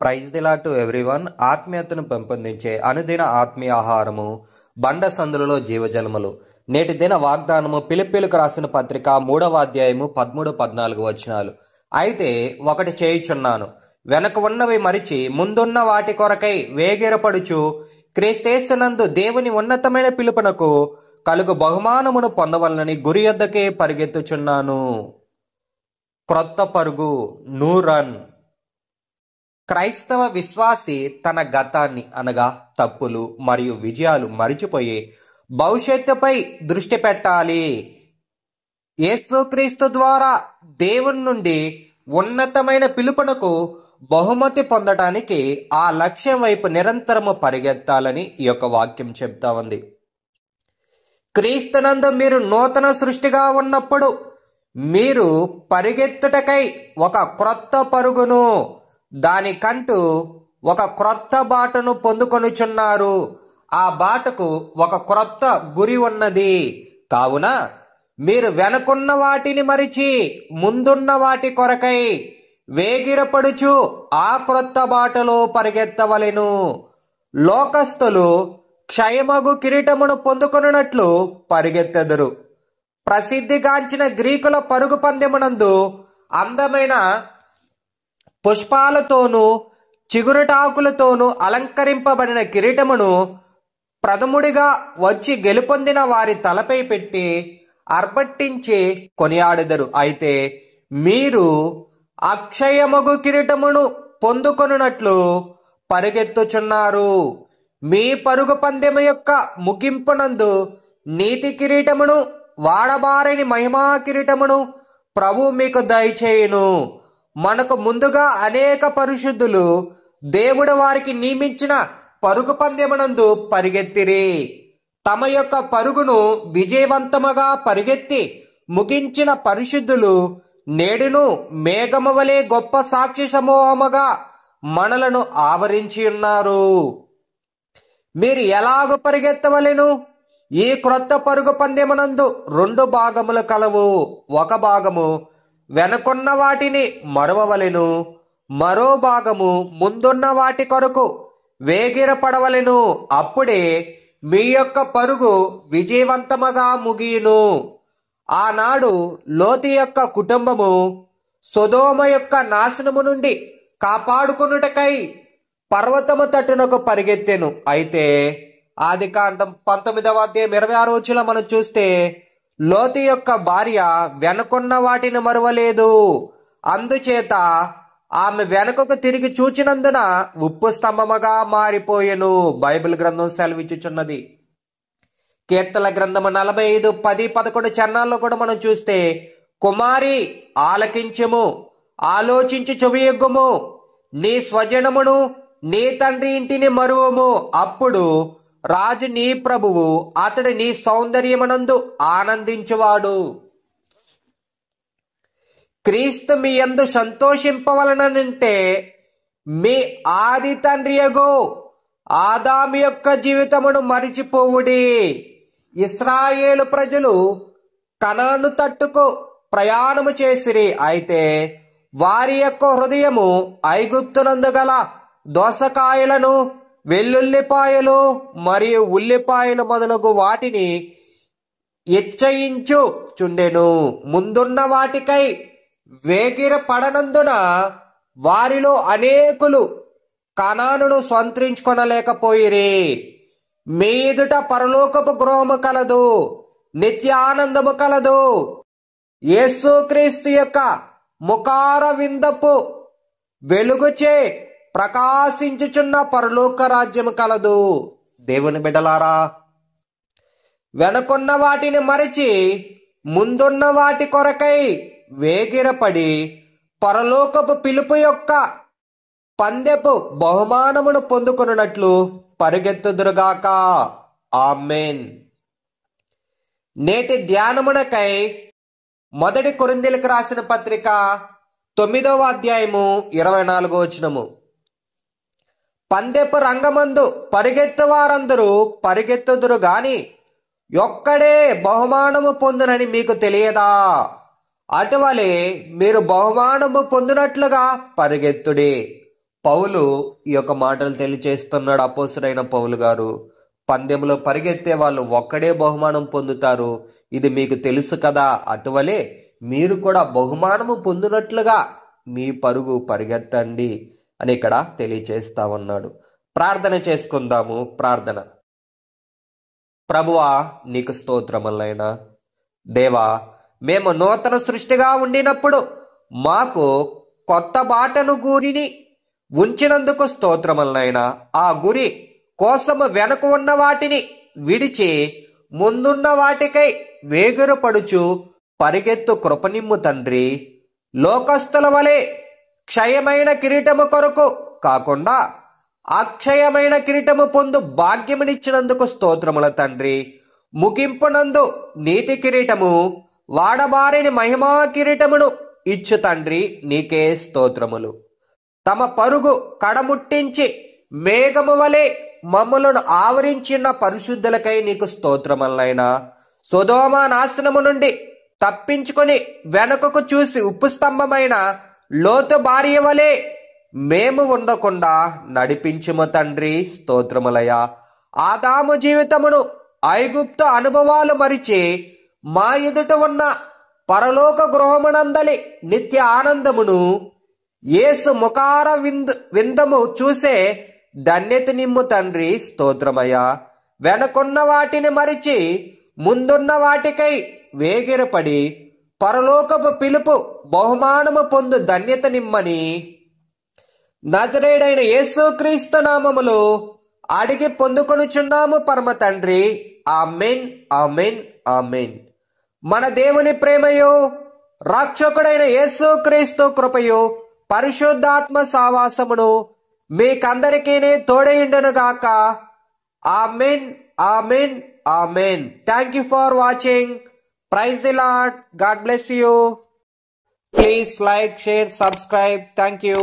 Praise the lord to everyone. ఆత్మీయతను పెంపొందించే అనుదిన ఆత్మీయ ఆహారము బండ సందులలో జీవజలములు. నేటి దిన వాగ్దానము ఫిలిప్పీలకు రాసిన పత్రిక 3వ అధ్యాయము 13-14 వచనాలు. అయితే ఒకటి చేయుచున్నాను, వెనక ఉన్నవి మరిచి ముందున్న వాటి కొరకై వేగిరపడుచు క్రీస్తేస్తునందు దేవుని ఉన్నతమైన పిలుపునకు కలుగు బహుమానమును పొందవలనని గురి యొద్దకే పరిగెత్తుచున్నాను. క్రొత్త పరుగు, న్యూ రన్. క్రైస్తవ విశ్వాసి తన గతాన్ని అనగా తప్పులు మరియు విజయాలు మరిచిపోయి భవిష్యత్తుపై దృష్టి పెట్టాలి. యేసుక్రీస్తు ద్వారా దేవుని నుండి ఉన్నతమైన పిలుపునకు బహుమతి పొందడానికి ఆ లక్ష్యం వైపు నిరంతరము పరిగెత్తాలని ఈ యొక్క వాక్యం చెప్తా ఉంది. క్రీస్తునందు మీరు నూతన సృష్టిగా ఉన్నప్పుడు మీరు పరిగెత్తుటకై ఒక క్రొత్త పరుగును, దానికంటూ ఒక క్రొత్త బాటను పొందుకొనుచున్నారు. ఆ బాటకు ఒక క్రొత్త గురి ఉన్నది. కావున మీరు వెనకున్న వాటిని మరిచి ముందున్న వాటి కొరకై వేగిరపడుచు ఆ క్రొత్త బాటలో పరిగెత్తవలెను. లోకస్తులు క్షయమగు కిరీటమును పొందుకొనున్నట్లు పరిగెత్తెదరు. ప్రసిద్ధిగాంచిన గ్రీకుల పరుగు పందెమునందు అందమైన పుష్పాలతోనూ చిగురుటాకులతోనూ అలంకరింపబడిన కిరీటమును ప్రథముడిగా వచ్చి గెలుపొందిన వారి తలపై పెట్టి అర్పట్టించి కొనియాడెదరు. అయితే మీరు అక్షయమగు కిరీటమును పొందుకొనున్నట్లు పరిగెత్తుచున్నారు. మీ పరుగు పందెము యొక్క ముగింపునందు నీతి కిరీటమును, వాడబారని మహిమా కిరీటమును ప్రభు మీకు దయచేయును. మనకు ముందుగా అనేక పరిశుద్ధులు దేవుడు వారికి నియమించిన పరుగు పందెమునందు పరిగెత్తిరి. తమ యొక్క పరుగును విజయవంతముగా పరిగెత్తి ముగించిన పరిశుద్ధులు నేడును మేఘము వలె గొప్ప సాక్షి సమూహముగా మనలను ఆవరించి ఉన్నారు. మీరు ఎలాగూ పరిగెత్తవలెను? ఈ క్రొత్త పరుగు పందెమునందు 2 భాగములు కలవు. ఒక భాగము వెనకున్న వాటిని మరువవలెను, మరో భాగము ముందున్న వాటి కొరకు వేగిరపడవలెను. అప్పుడే మీ యొక్క పరుగు విజయవంతముగా ముగియును. ఆనాడు లోతు యొక్క కుటుంబము సొదొమ యొక్క నాశనము నుండి కాపాడుకొనుటకై పర్వతము తట్టునకు పరిగెత్తెను. అయితే ఆదికాండం 19వ అధ్యాయం 26వ వచనంలో మనం చూస్తే లోతు యొక్క భార్య వెనకున్న వాటిని మరువలేదు. అందుచేత ఆమె వెనుకకు తిరిగి చూచినందున ఉప్పు స్తంభముగా మారిపోయెను. బైబిల్ గ్రంథం సెలవిచ్చుచున్నది. కీర్తన గ్రంథము 45, 10, 11 చరణాల్లో కూడా మనం చూస్తే, కుమారి ఆలకించుము, ఆలోచించి చెవియొగ్గుము, నీ స్వజనమును నీ తండ్రి ఇంటిని మరువము. అప్పుడు రాజు నీ ప్రభువు, అతడు నీ సౌందర్యమునందు ఆనందించువాడు. క్రీస్తు మీ యందు సంతోషింపవలనంటే మీ ఆది తండ్రియగు ఆదాము యొక్క జీవితమును మరిచిపోవుడి. ఇశ్రాయేలు ప్రజలు కనాను తట్టుకు ప్రయాణము చేసిరి. అయితే వారి యొక్క హృదయము ఐగుప్తునందు గల దోసకాయలను, వెల్లుల్లిపాయలు మరియు ఉల్లిపాయలు మొదలగు వాటిని ఇచ్చయించుచుండెను. ముందున్న వాటికై వేగిర పడనందున వారిలో అనేకులు కనానును స్వంత్రించుకొనలేకపోయిరి. మీ ఎదుట పరలోకపు గృహము కలదు, నిత్యానందము కలదు. యేసుక్రీస్తు యొక్క ముఖార విందపు వెలుగుచే ప్రకాశించుచున్న పరలోక రాజ్యము కలదు. దేవుని బిడ్డలారా, వెనకున్న వాటిని మరిచి ముందున్న వాటి కొరకై వేగిరపడి పరలోకపు పిలుపు యొక్క పందెపు బహుమానమును పొందుకొనున్నట్లు పరిగెత్తుదురుగాక. ఆమేన్. నేటి ధ్యానమునకై 1 కొరింథీయులకు రాసిన పత్రిక 9వ అధ్యాయము 24వ వచనము. పందెపు రంగమందు పరిగెత్తు వారందరూ పరిగెత్తుదురు గాని ఒక్కడే బహుమానము పొందునని మీకు తెలియదా? అటువలే మీరు బహుమానము పొందినట్లుగా పరిగెత్తుడి. పౌలు ఈ యొక్క మాటలు తెలియచేస్తున్నాడు. అపోస్తుడైన పౌలు గారు, పందెంలో పరిగెత్తే వాళ్ళు ఒక్కడే బహుమానం పొందుతారు, ఇది మీకు తెలుసు కదా. అటువలే మీరు కూడా బహుమానము పొందినట్లుగా మీ పరుగు పరిగెత్తండి అని ఇక్కడ తెలియచేస్తా ఉన్నాడు. ప్రార్థన చేసుకుందాము. ప్రార్థన. ప్రభువా, నీకు స్తోత్రములైనా దేవా, మేము నూతన సృష్టిగా ఉండినప్పుడు మాకు కొత్త బాటను గురిని ఉంచినందుకు స్తోత్రములైనా, ఆ గురి కోసము వెనక ఉన్న వాటిని విడిచి ముందున్న వాటికై వేగురపడుచు పరిగెత్తు కృపనిమ్ము తండ్రి. లోకస్తుల వలె క్షయమైన కిరీటము కొరకు కాకుండా అక్షయమైన కిరీటము పొందు భాగ్యమునిచ్చినందుకు స్తోత్రముల తండ్రి. ముగింపునందు నీతి కిరీటము, వాడబారిని మహిమా కిరీటమును ఇచ్చు తండ్రి, నీకే స్తోత్రములు. తమ పరుగు కడముట్టించి మేఘము వలె మమ్ములను ఆవరించిన పరిశుద్ధులకై నీకు స్తోత్రములైనా. సొదొమ నాశనము నుండి తప్పించుకొని వెనుకకు చూసి ఉప్పు స్తంభమైన లోతు భార్య వలె మేము ఉండకుండా నడిపించుము తండ్రి, స్తోత్రములయ. ఆదాము జీవితమును ఐగుప్తు అనుభవాలు మరిచి మా ఎదుట ఉన్న పరలోక గృహమునందలి నిత్య ఆనందమును యేసు ముఖార విందము చూసే ధన్యత నిమ్ము తండ్రి, స్తోత్రమయ. వెనకున్న వాటిని మరిచి ముందున్న వాటికై వేగిరపడి పరలోకపు పిలుపు బహుమానము పొందు ధన్యత నిమ్మని నజరేయుడైన యేసుక్రీస్తు నామములో అడిగి పొందుకొనుచున్నాము పరమ తండ్రి. ఆమేన్, ఆమేన్, ఆమేన్. మన దేవుని ప్రేమయు రక్షకుడైన యేసుక్రీస్తు కృపయు పరిశుద్ధాత్మ సావాసమును మీకందరికీ తోడయుండును గాక. Amen, amen, amen. Thank you for watching. Praise the lord. God bless you. Please like, share, subscribe. Thank you.